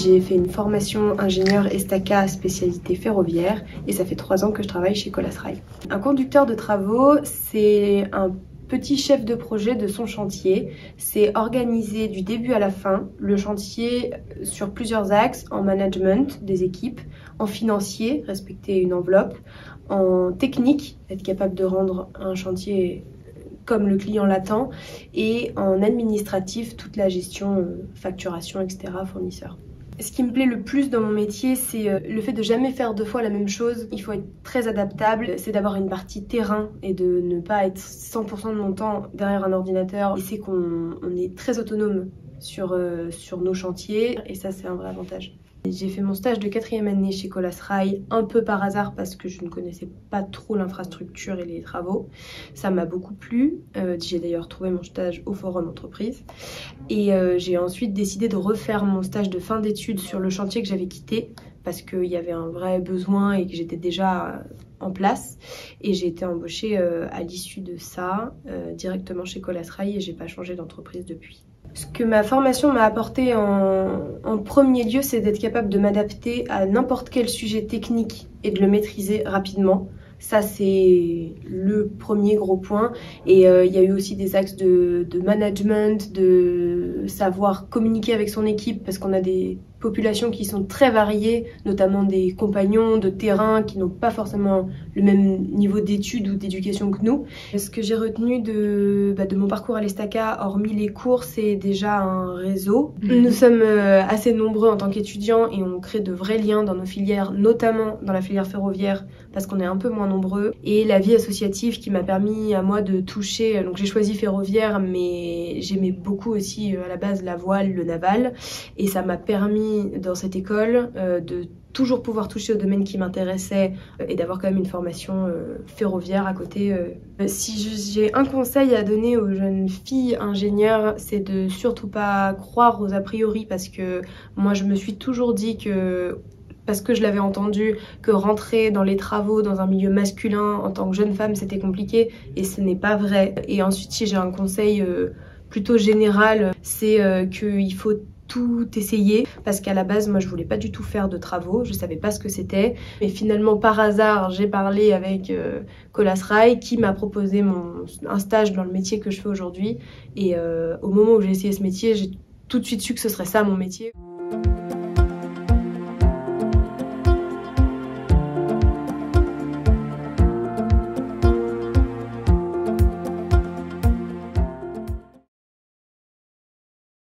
J'ai fait une formation ingénieur Estaca spécialité ferroviaire et ça fait 3 ans que je travaille chez Colas Rail. Un conducteur de travaux, c'est un petit chef de projet de son chantier. C'est organiser du début à la fin le chantier sur plusieurs axes, en management des équipes, en financier, respecter une enveloppe, en technique, être capable de rendre un chantier comme le client l'attend, et en administratif, toute la gestion, facturation, etc., fournisseurs. Ce qui me plaît le plus dans mon métier, c'est le fait de jamais faire 2 fois la même chose. Il faut être très adaptable, c'est d'avoir une partie terrain et de ne pas être 100% de mon temps derrière un ordinateur. Et c'est qu'on est très autonome sur nos chantiers et ça, c'est un vrai avantage. J'ai fait mon stage de 4e année chez Colas Rail un peu par hasard parce que je ne connaissais pas trop l'infrastructure et les travaux. Ça m'a beaucoup plu. J'ai d'ailleurs trouvé mon stage au Forum Entreprise. Et j'ai ensuite décidé de refaire mon stage de fin d'études sur le chantier que j'avais quitté parce qu'il y avait un vrai besoin et que j'étais déjà en place. Et j'ai été embauchée à l'issue de ça directement chez Colas Rail et j'ai pas changé d'entreprise depuis. Ce que ma formation m'a apporté en premier lieu, c'est d'être capable de m'adapter à n'importe quel sujet technique et de le maîtriser rapidement. Ça, c'est le premier gros point. Et il y a eu aussi des axes de management, de savoir communiquer avec son équipe, parce qu'on a des populations qui sont très variées, notamment des compagnons de terrain qui n'ont pas forcément le même niveau d'études ou d'éducation que nous. Ce que j'ai retenu de mon parcours à l'Estaca, hormis les cours, c'est déjà un réseau. Nous sommes assez nombreux en tant qu'étudiants et on crée de vrais liens dans nos filières, notamment dans la filière ferroviaire, parce qu'on est un peu moins nombreux. Et la vie associative qui m'a permis à moi de toucher, donc j'ai choisi ferroviaire, mais j'aimais beaucoup aussi à la base la voile, le naval, et ça m'a permis dans cette école de toujours pouvoir toucher au domaine qui m'intéressait et d'avoir quand même une formation ferroviaire à côté. Si j'ai un conseil à donner aux jeunes filles ingénieures, c'est de surtout pas croire aux a priori, parce que moi je me suis toujours dit que, parce que je l'avais entendu, que rentrer dans les travaux dans un milieu masculin en tant que jeune femme c'était compliqué, et ce n'est pas vrai. Et ensuite, si j'ai un conseil plutôt général, c'est qu'il faut tout essayer, parce qu'à la base moi je voulais pas du tout faire de travaux, je savais pas ce que c'était, mais finalement par hasard j'ai parlé avec Colas Rail qui m'a proposé un stage dans le métier que je fais aujourd'hui, et au moment où j'ai essayé ce métier, j'ai tout de suite su que ce serait ça mon métier.